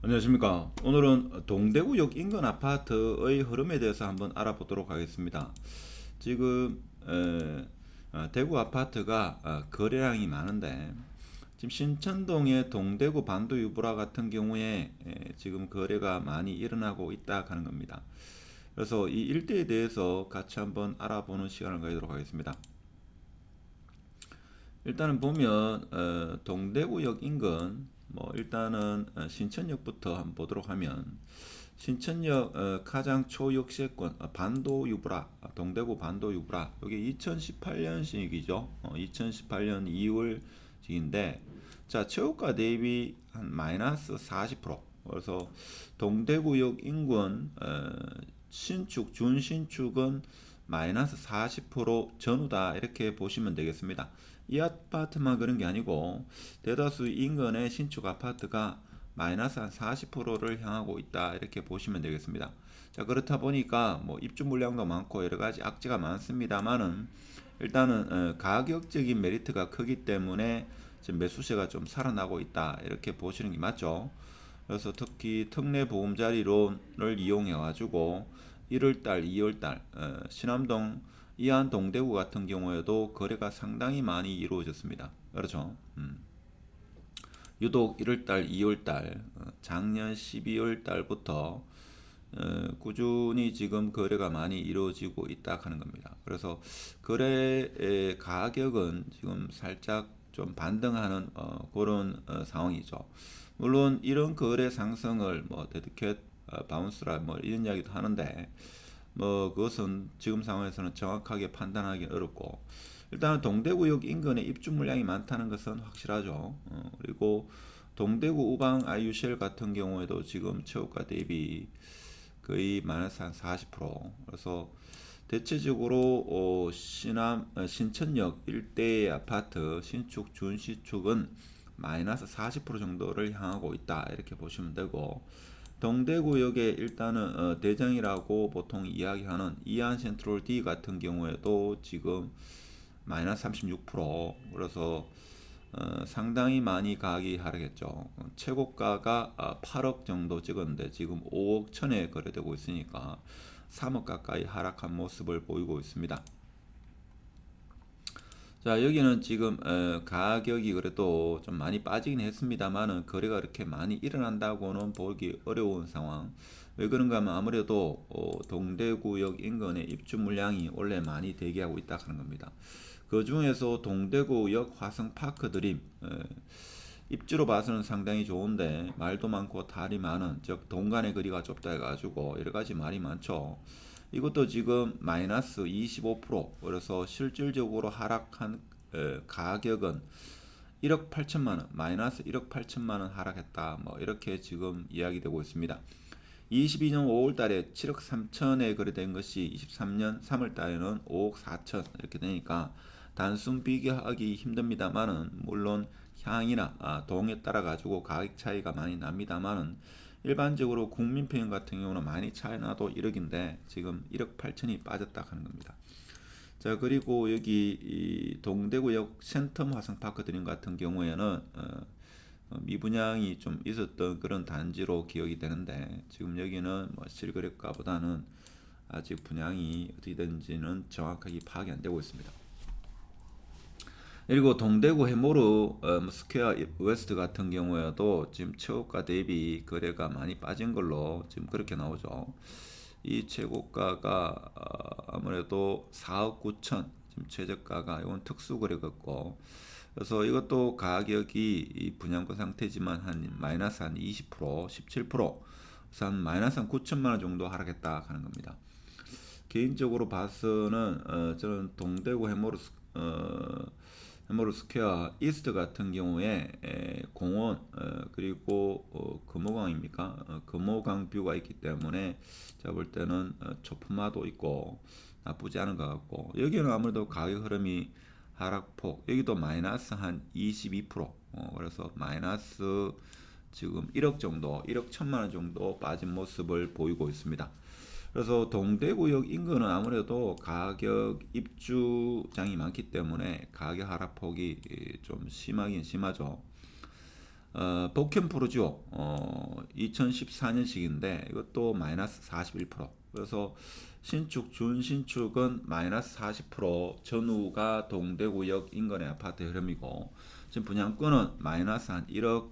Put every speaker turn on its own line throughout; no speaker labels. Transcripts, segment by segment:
안녕하십니까. 오늘은 동대구역 인근 아파트의 흐름에 대해서 한번 알아보도록 하겠습니다. 지금 대구 아파트가 거래량이 많은데 지금 신천동의 동대구 반도유보라 같은 경우에 지금 거래가 많이 일어나고 있다 하는 겁니다. 그래서 이 일대에 대해서 같이 한번 알아보는 시간을 가지도록 하겠습니다. 일단은 보면 동대구역 인근 일단은 신천역부터 한번 보도록 하면 신천역 가장 초역세권 반도유브라 동대구 반도유브라 이게 2018년식이죠. 2018년 2월식인데 자 최고가 대비 한 마이너스 40%. 그래서 동대구역 인근 신축 준신축은 마이너스 40% 전후다 이렇게 보시면 되겠습니다. 이 아파트만 그런 게 아니고 대다수 인근의 신축 아파트가 마이너스 한 40%를 향하고 있다 이렇게 보시면 되겠습니다. 자 그렇다 보니까 뭐 입주 물량도 많고 여러 가지 악재가 많습니다만은 일단은 가격적인 메리트가 크기 때문에 지금 매수세가 좀 살아나고 있다 이렇게 보시는 게 맞죠. 그래서 특히 특례 보금자리론을 이용해 가지고 1월달, 2월달 신암동, 이안, 동대구 같은 경우에도 거래가 상당히 많이 이루어졌습니다. 그렇죠. 유독 1월달, 2월달, 작년 12월달부터 꾸준히 지금 거래가 많이 이루어지고 있다 하는 겁니다. 그래서 거래의 가격은 지금 살짝 좀 반등하는 그런 상황이죠. 물론 이런 거래 상승을 뭐 데드캣 바운스라 뭐 이런 이야기도 하는데 뭐 그것은 지금 상황에서는 정확하게 판단하기 어렵고 일단은 동대구역 인근에 입주 물량이 많다는 것은 확실하죠. 그리고 동대구 우방 IUCL 같은 경우에도 지금 최고가 대비 거의 마이너스 한 40%. 그래서 대체적으로 신천역 일대의 아파트 신축 준시축은 마이너스 40% 정도를 향하고 있다 이렇게 보시면 되고 동대구역에 일단은 대장이라고 보통 이야기하는 이안 센트럴 D 같은 경우에도 지금 마이너스 36%. 그래서 상당히 많이 가격이 하락했죠. 최고가가 8억 정도 찍었는데 지금 5억 천에 거래되고 있으니까 3억 가까이 하락한 모습을 보이고 있습니다. 자 여기는 지금 가격이 그래도 좀 많이 빠지긴 했습니다만은 거래가 그렇게 많이 일어난다고는 보기 어려운 상황. 왜 그런가 하면 아무래도 동대구역 인근의 입주 물량이 원래 많이 대기하고 있다 하는 겁니다. 그 중에서 동대구역 화성파크 드림 입주로 봐서는 상당히 좋은데 말도 많고 탈이 많은 즉 동간의 거리가 좁다 해가지고 여러가지 말이 많죠. 이것도 지금 마이너스 25%. 그래서 실질적으로 하락한 가격은 1억 8천만 원, 마이너스 1억 8천만 원 하락했다. 뭐 이렇게 지금 이야기되고 있습니다. 22년 5월 달에 7억 3천에 거래된 것이 23년 3월 달에는 5억 4천 이렇게 되니까 단순 비교하기 힘듭니다만은 물론 향이나 동에 따라 가지고 가격 차이가 많이 납니다만은 일반적으로 국민평균 같은 경우는 많이 차이 나도 1억인데 지금 1억 8천이 빠졌다 하는 겁니다. 자 그리고 여기 이 동대구역 센텀 화성파크 드림 같은 경우에는 미분양이 좀 있었던 그런 단지로 기억이 되는데 지금 여기는 뭐 실거래가보다는 아직 분양이 어떻게 되는지는 정확하게 파악이 안 되고 있습니다. 그리고 동대구 해모르 스퀘어 웨스트 같은 경우에도 지금 최고가 대비 거래가 많이 빠진 걸로 지금 그렇게 나오죠. 이 최고가가 아무래도 4억 9천 지금 최저가가 이건 특수 거래였고 그래서 이것도 가격이 분양가 상태지만 한 마이너스 한 20%, 17%, 그래서 한 마이너스 한 9천만 원 정도 하락했다 하는 겁니다. 개인적으로 봐서는 저는 동대구 해머루 스퀘어 이스트 같은 경우에 공원 그리고 금호강입니까? 금호강 뷰가 있기 때문에 제가 볼 때는 초품화도 있고 나쁘지 않은 것 같고 여기는 아무래도 가격 흐름이 하락폭 여기도 마이너스 한 22%. 그래서 마이너스 지금 1억 정도 1억 1천만 원 정도 빠진 모습을 보이고 있습니다. 그래서 동대구역 인근은 아무래도 가격 입주장이 많기 때문에 가격 하락폭이 좀 심하긴 심하죠. 복캠프로죠. 2014년식인데 이것도 마이너스 41%. 그래서 신축, 준신축은 마이너스 40%, 전후가 동대구역 인근의 아파트 흐름이고 지금 분양권은 마이너스 한 1억,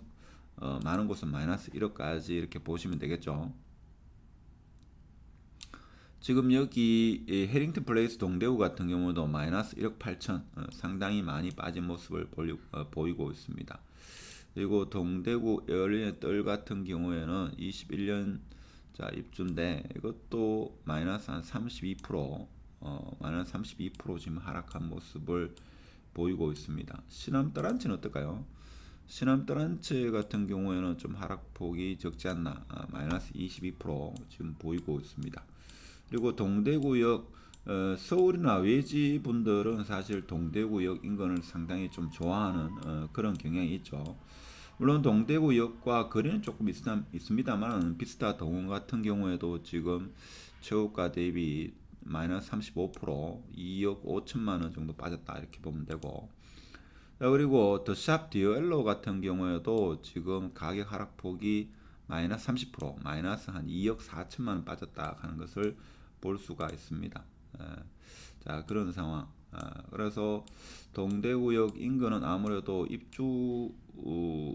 많은 곳은 마이너스 1억까지 이렇게 보시면 되겠죠. 지금 여기 해링턴 플레이스 동대구 같은 경우도 마이너스 1억 8천, 상당히 많이 빠진 모습을 보이고 있습니다. 그리고 동대구 에어리언 뜰 같은 경우에는 21년 자 입주인데 이것도 마이너스 한 32%, 마이너스 32% 지금 하락한 모습을 보이고 있습니다. 신암 떠란치는 어떨까요? 신암 떠란치 같은 경우에는 좀 하락폭이 적지 않나, 마이너스 22% 지금 보이고 있습니다. 그리고 동대구역, 서울이나 외지 분들은 사실 동대구역 인근을 상당히 좀 좋아하는 그런 경향이 있죠. 물론 동대구역과 거리는 조금 있습니다만 비스타 동원 같은 경우에도 지금 최고가 대비 마이너스 35%, 2억 5천만 원 정도 빠졌다 이렇게 보면 되고, 자, 그리고 더샵 디얼로 같은 경우에도 지금 가격 하락폭이 마이너스 30%, 마이너스 한 2억 4천만 원 빠졌다 하는 것을 볼 수가 있습니다. 자, 그런 상황. 그래서 동대구역 인근은 아무래도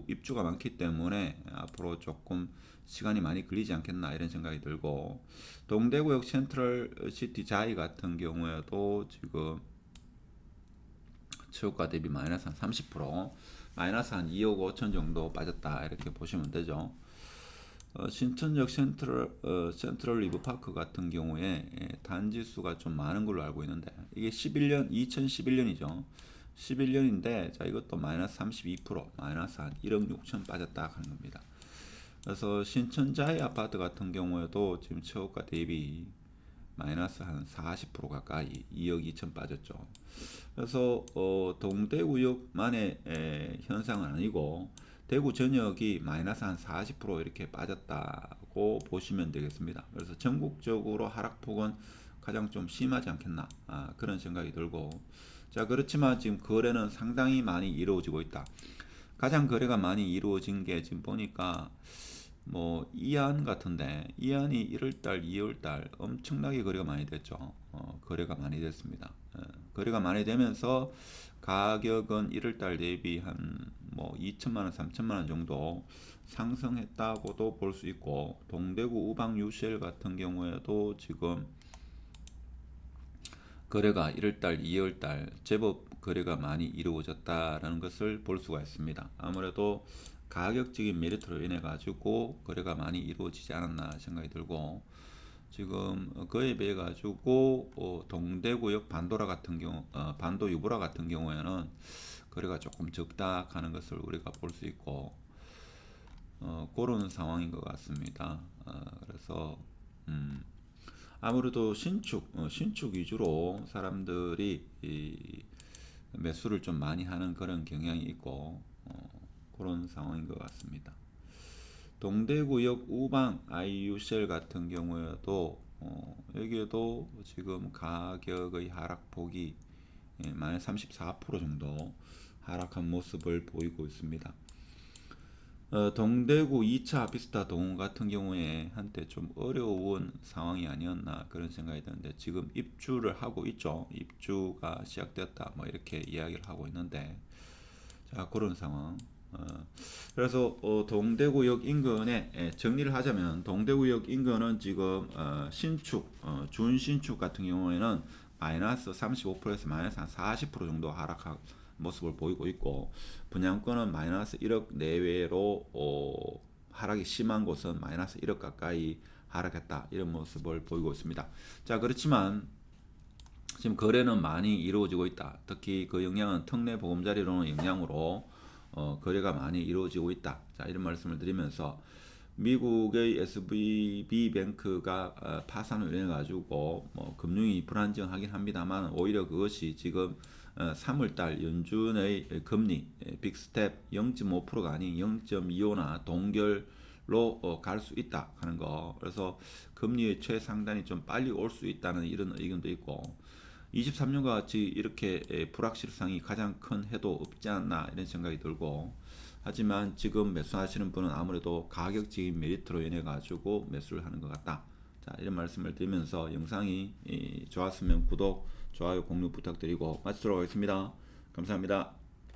입주가 많기 때문에 앞으로 조금 시간이 많이 걸리지 않겠나 이런 생각이 들고, 동대구역 센트럴 시티 자이 같은 경우에도 지금 최고가 대비 마이너스 한 30%, 마이너스 한 2억 5천 정도 빠졌다 이렇게 보시면 되죠. 신천역 센트럴 리브파크 같은 경우에 단지 수가 좀 많은 걸로 알고 있는데 이게 2011년이죠. 11년인데 자 이것도 마이너스 32%, 마이너스 한 1억 6천 빠졌다 하는 겁니다. 그래서 신천자이 아파트 같은 경우에도 지금 최고가 대비 마이너스 한 40% 가까이 2억 2천 빠졌죠. 그래서 동대구역만의 현상은 아니고 대구 전역이 마이너스 한 40% 이렇게 빠졌다고 보시면 되겠습니다. 그래서 전국적으로 하락폭은 가장 좀 심하지 않겠나, 그런 생각이 들고, 자 그렇지만 지금 거래는 상당히 많이 이루어지고 있다. 가장 거래가 많이 이루어진 게 지금 보니까 뭐 이안 같은데 이안이 1월달, 2월달 엄청나게 거래가 많이 됐죠. 거래가 많이 됐습니다. 거래가 많이 되면서 가격은 1월달 대비 한 뭐 2천만 원, 3천만 원 정도 상승했다고도 볼 수 있고, 동대구 우방 유셀 같은 경우에도 지금 거래가 1월달, 2월달 제법 거래가 많이 이루어졌다라는 것을 볼 수가 있습니다. 아무래도 가격적인 메리트로 인해 가지고 거래가 많이 이루어지지 않았나 생각이 들고, 지금 그에 비해 가지고 동대구역 반도라 같은 경우, 반도 유보라 같은 경우에는 거래가 조금 적다 하는 것을 우리가 볼 수 있고, 그런 상황인 것 같습니다. 그래서 아무래도 신축 위주로 사람들이 이 매수를 좀 많이 하는 그런 경향이 있고, 그런 상황인 것 같습니다. 동대구역 우방 IUCell 같은 경우에도 여기에도 지금 가격의 하락폭이 마이너스 34% 정도 하락한 모습을 보이고 있습니다. 동대구 2차 비스타 동원 같은 경우에 한때 좀 어려운 상황이 아니었나 그런 생각이 드는데 지금 입주를 하고 있죠. 입주가 시작되었다 뭐 이렇게 이야기를 하고 있는데, 자 그런 상황. 그래서 동대구역 인근에 정리를 하자면 동대구역 인근은 지금 신축, 준신축 같은 경우에는 마이너스 35%에서 마이너스 한 40% 정도 하락한 모습을 보이고 있고, 분양권은 마이너스 1억 내외로 하락이 심한 곳은 마이너스 1억 가까이 하락했다 이런 모습을 보이고 있습니다. 자 그렇지만 지금 거래는 많이 이루어지고 있다. 특히 그 영향은 특례 보금자리로는 영향으로 거래가 많이 이루어지고 있다. 자 이런 말씀을 드리면서 미국의 SVB 뱅크가 파산을 인해 가지고 뭐 금융이 불안정하긴 합니다만 오히려 그것이 지금 3월달 연준의 금리 빅스텝 0.5%가 아닌 0.25나 동결로 갈 수 있다 하는 거. 그래서 금리의 최상단이 좀 빨리 올 수 있다는 이런 의견도 있고, 23년과 같이 이렇게 불확실성이 가장 큰 해도 없지 않나 이런 생각이 들고, 하지만 지금 매수하시는 분은 아무래도 가격적인 메리트로 인해 가지고 매수를 하는 것 같다. 자, 이런 말씀을 드리면서 영상이 좋았으면 구독, 좋아요, 공유 부탁드리고 마치도록 하겠습니다. 감사합니다.